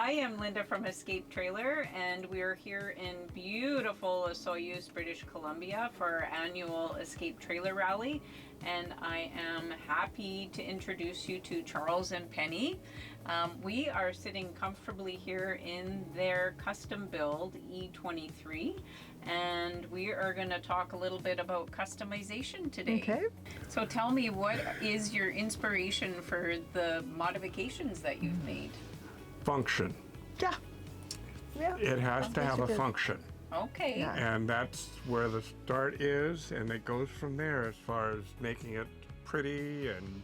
I am Linda from Escape Trailer, and we're here in beautiful Osoyoos, British Columbia for our annual Escape Trailer Rally. And I am happy to introduce you to Charles and Penny. We are sitting comfortably here in their custom build E23, and we are going to talk a little bit about customization today. Okay. So tell me, what is your inspiration for the modifications that you've made? Function. Yeah. It has to have a function. Okay. Yeah. And that's where the start is, and it goes from there as far as making it pretty and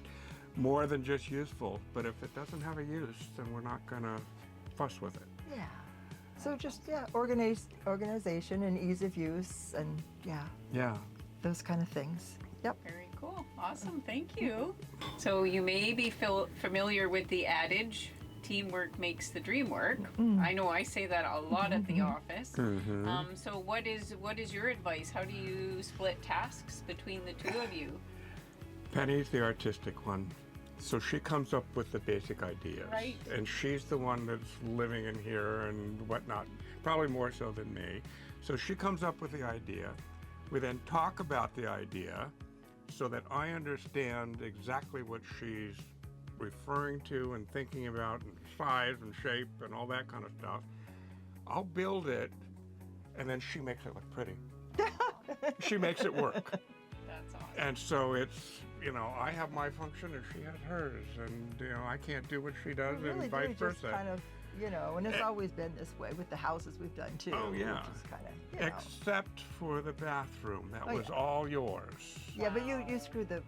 more than just useful. But if it doesn't have a use, then we're not going to fuss with it. Yeah. So just, organization and ease of use and, Yeah. those kind of things. Yep. Very cool. Awesome. Thank you. So you may be familiar with the adage, teamwork makes the dream work. I know I say that a lot at the office. So what is your advice? How do you split tasks between the two of you? Penny's the artistic one. So she comes up with the basic ideas. Right. And she's the one that's living in here and whatnot, probably more so than me. So she comes up with the idea. We then talk about the idea so that I understand exactly what she's referring to and thinking about, and size and shape and all that kind of stuff. I'll build it, and then she makes it look pretty. She makes it work. That's awesome. And so it's, I have my function and she has hers, and I can't do what she does, Really and vice do just versa. kind of, and it's always been this way with the houses we've done too. Oh, yeah. Just kind of, Except for the bathroom. That Oh, was yeah. all yours. Yeah, but you screwed the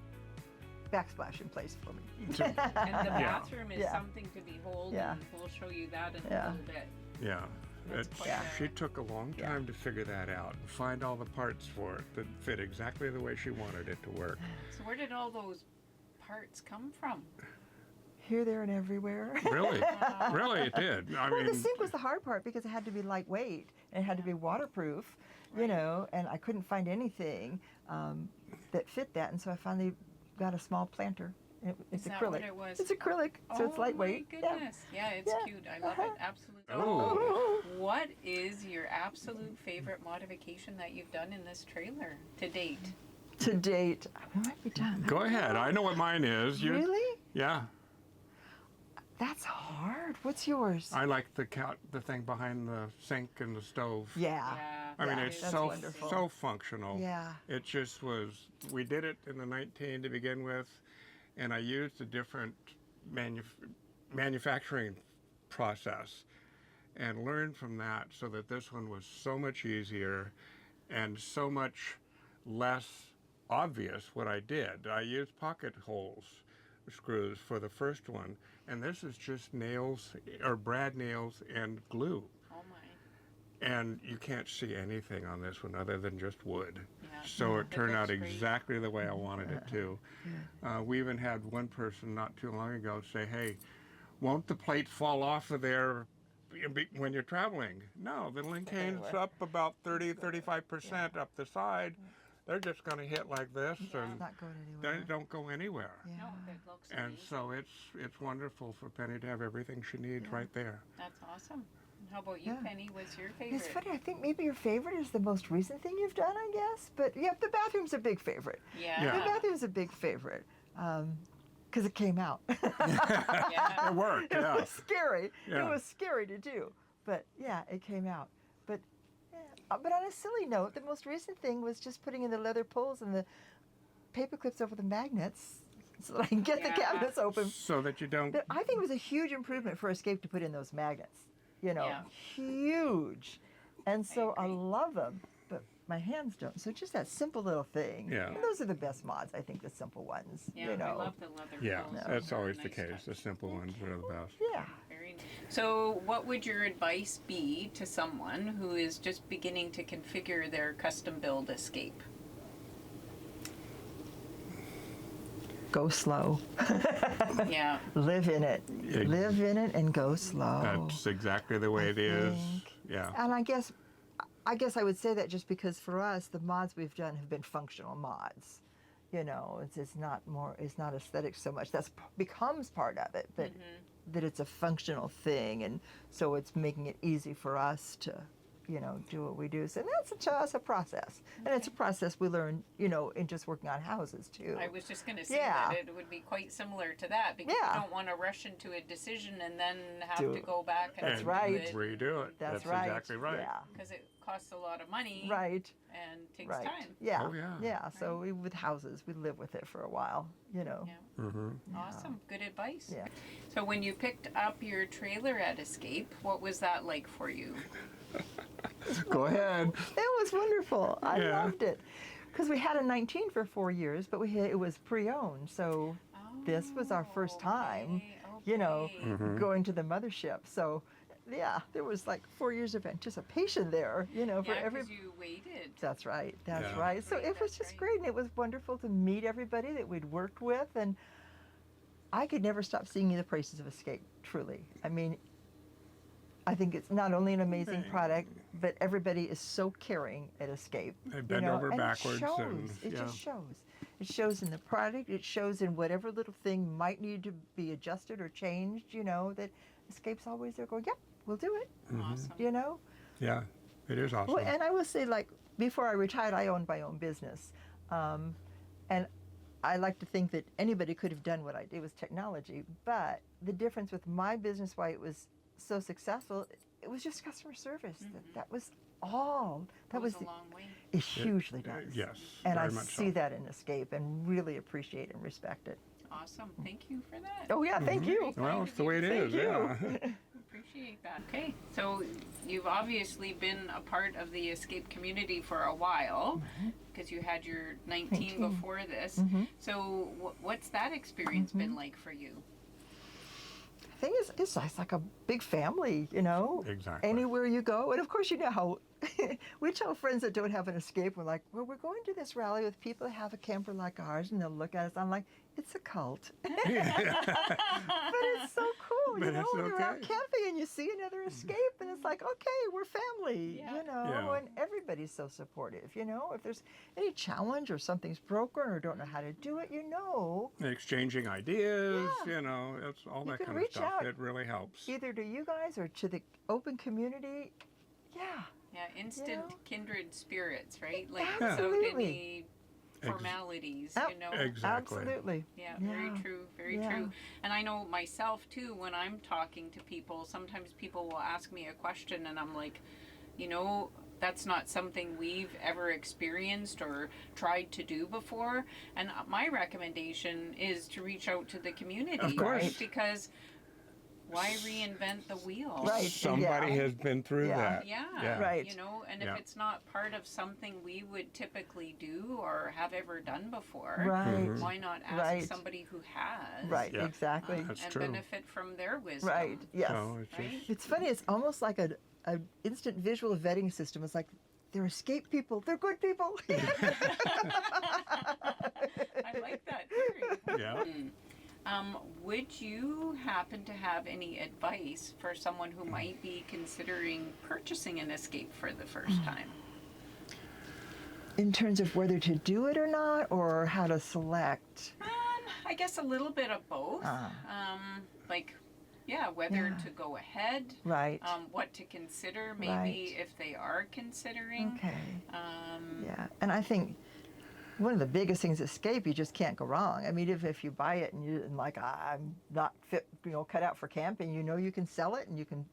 backsplash in place for me. And the bathroom is Yeah. something to behold, Yeah. and we'll show you that in Yeah. a little bit. Yeah. That's It's- quite She took a long time to figure that out and find all the parts for it that fit exactly the way she wanted it to work. So where did all those parts come from? Here, there, and everywhere. Really? Really, it did. Well, the sink was the hard part because it had to be lightweight and it had to be waterproof, and I couldn't find anything that fit that, and so I finally got a small planter. It's Is that acrylic. what it was? It's acrylic, so it's lightweight. Oh my goodness. Yeah, it's Yeah. cute. I love it. Absolutely. Oh. What is your absolute favorite modification that you've done in this trailer to date? To date, I might be done. Go ahead. I know what mine is. Really? Yeah. That's hard. What's yours? I like the thing behind the sink and the stove. Yeah. I mean, Yeah, it's that's so wonderful. so functional. Yeah. It just was. We did it in the 19 to begin with, and I used a different manufacturing process and learned from that, so that this one was so much easier and so much less obvious what I did. I used pocket holes screws for the first one, and this is just nails or brad nails and glue. Oh my. And you can't see anything on this one other than just wood. Yeah. So it turned out looks great. exactly the way I wanted it to. We even had one person not too long ago say, hey, won't the plate fall off of there when you're traveling? No, the lincane's up about 35% up the side. They're just going to hit like this, and Not going anywhere. they don't go anywhere. Yeah. No, it looks And amazing. so it's wonderful for Penny to have everything she needs right there. That's awesome. And how about you, Yeah. Penny? What's your favorite? It's funny. I think maybe your favorite is the most recent thing you've done, I guess. But yeah, the bathroom's a big favorite. Yeah. Yeah. The bathroom's a big favorite because it came out. Yeah. It worked, It yeah. was scary. Yeah. It was scary to do, but yeah, it came out. But on a silly note, the most recent thing was just putting in the leather pulls and the paper clips over the magnets so that I can get the Yeah. cabinets open. So that you don't. But I think it was a huge improvement for Escape to put in those magnets. Yeah. Huge. And so I agree. love them, but my hands don't. So just that simple little thing. Yeah. And those are the best mods, I think, the simple ones. Yeah, I love the leather Yeah, pulls. that's They're a always the nice case. touch. The simple ones are the best. Yeah. Very nice. So what would your advice be to someone who is just beginning to configure their custom build Escape? Go slow. Yeah. Live in it. Yeah. Live in it and go slow. That's exactly the way it is. think. Yeah. And I guess I would say that just because for us, the mods we've done have been functional mods. It's not aesthetic so much. That's becomes part of it, but that it's a functional thing, and so it's making it easy for us to, do what we do. So that's to us a process, and it's a process we learn, in just working on houses too. I was just going to say Yeah. that it would be quite similar to that, because Yeah. you don't want to rush into a decision and then have Do to it. go back and That's do right. it, Redo it. That's right. exactly right. Yeah. because it costs a lot of money Right. and takes Right. time. Yeah. Oh, yeah. Yeah. So with houses, we live with it for a while. Yeah. Mm-hmm. Awesome. Good advice. Yeah. So when you picked up your trailer at Escape, what was that like for you? Go ahead. It was wonderful. I Yeah. loved it. Because we had a 19 for 4 years, but it was pre-owned. So this was our first time, Okay. going to the mothership. So, yeah, there was like 4 years of anticipation there, for Yeah, every. because you waited. That's right. That's Yeah. right. So Right, it was that's just right. great, and it was wonderful to meet everybody that we'd worked with, and I could never stop singing the praises of Escape. Truly, I mean, I think it's not only an amazing Thank- product, but everybody is so caring at Escape. They bend over and backwards It shows. and- It yeah. just shows. It shows in the product. It shows in whatever little thing might need to be adjusted or changed. That Escape's always there going, "Yep, we'll do it." Awesome. Yeah, it is awesome. Well, and I will say, like, before I retired, I owned my own business. And I like to think that anybody could have done what I did with technology. But the difference with my business, why it was so successful, it was just customer service. That was all. That Goes was a long way. it hugely does. yes, And I very much see so. that in Escape and really appreciate and respect it. Awesome. Thank you for that. Oh, yeah, thank you. Well, it's the way it Thank is. you. Yeah. Appreciate that. Okay, so you've obviously been a part of the Escape community for a while, because you had your 19 before this. So what's that experience been like for you? Thing is, it's like a big family, Exactly. Anywhere you go. And of course, how we tell friends that don't have an Escape, we're like, well, we're going to this rally with people that have a camper like ours, and they'll look at us. I'm like, it's a cult. But it's so cool, But it's You're out okay. camping and you see another Escape, and it's like, okay, we're family, Yeah. Yeah. and everybody's so supportive, If there's any challenge or something's broken or don't know how to do it, Exchanging ideas, Yeah. it's all You that can kind of reach stuff. out. It really helps. either to you guys or to the open community. Yeah. Yeah, instant know? kindred spirits, right? Like Absolutely. without any Ex- formalities, Ab- you know? Exactly. Absolutely. Yeah, Yeah. very true, very Yeah. true. And I know myself too, when I'm talking to people, sometimes people will ask me a question and I'm like, that's not something we've ever experienced or tried to do before. And my recommendation is to reach out to the community, Of course. right? Because why reinvent the wheel? Right. Somebody Yeah. has been through Yeah. that. Yeah, Right. and Yeah. if it's not part of something we would typically do or have ever done before, Right. why not ask Right. somebody who has? Right. Yeah. Exactly. That's and true. benefit from their wisdom. Right. Yes. So it's Right? just, It's funny. It's almost like an instant visual vetting system. It's like they're Escape people. They're good people. I like that theory. yeah. Would you happen to have any advice for someone who might be considering purchasing an Escape for the first time? In terms of whether to do it or not, or how to select. I guess a little bit of both. Ah. Whether Yeah. to go ahead, Right. what to consider, maybe Right. if they are considering. Okay. Um, Yeah. And I think one of the biggest things, Escape, you just can't go wrong. I mean, if you buy it and like, I'm not fit, cut out for camping, you can sell it and you can.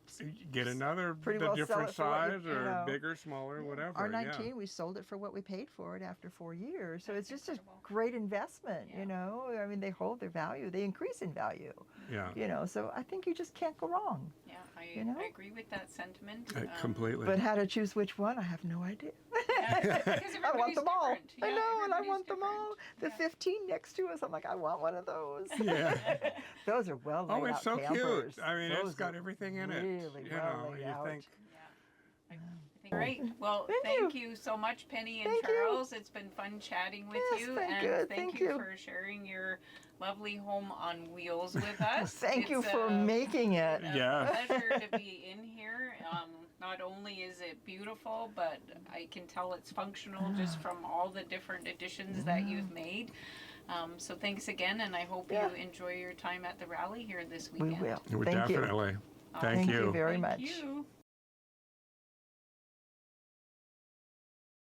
Get another Pretty the well sell different it for what size you or know. bigger, smaller, whatever. Our yeah. 19, we sold it for what we paid for it after 4 years. So That's it's just incredible. a great investment, Yeah. I mean, they hold their value. They increase in value, Yeah. So I think you just can't go wrong. yeah, You know? I agree with that sentiment. Completely. But how to choose which one, I have no idea. Because I want everybody's them all. different. I Yeah, know, and I everybody's want them all. different. The Yeah. 15 next to us, I'm like, I want one of those. Yeah. Those are well laid Oh, it's out so campers. cute. I mean, Those it's got are everything in it. really well laid you out. think, Yeah. Great. Well, Thank thank you so much, Penny and Thank you. Charles. It's been fun chatting with Yes, you. thank and you. thank Thank you you. for sharing your lovely home on wheels with us. Thank you It's for a- making it. a Yeah. pleasure to be in here. Not only is it beautiful, but I can tell it's functional just from all the different additions that you've made. So thanks again, and I hope Yeah. you enjoy your time at the rally here this We weekend. will. We Thank you. definitely. Awesome. Thank Thank you. you very Thank much. you.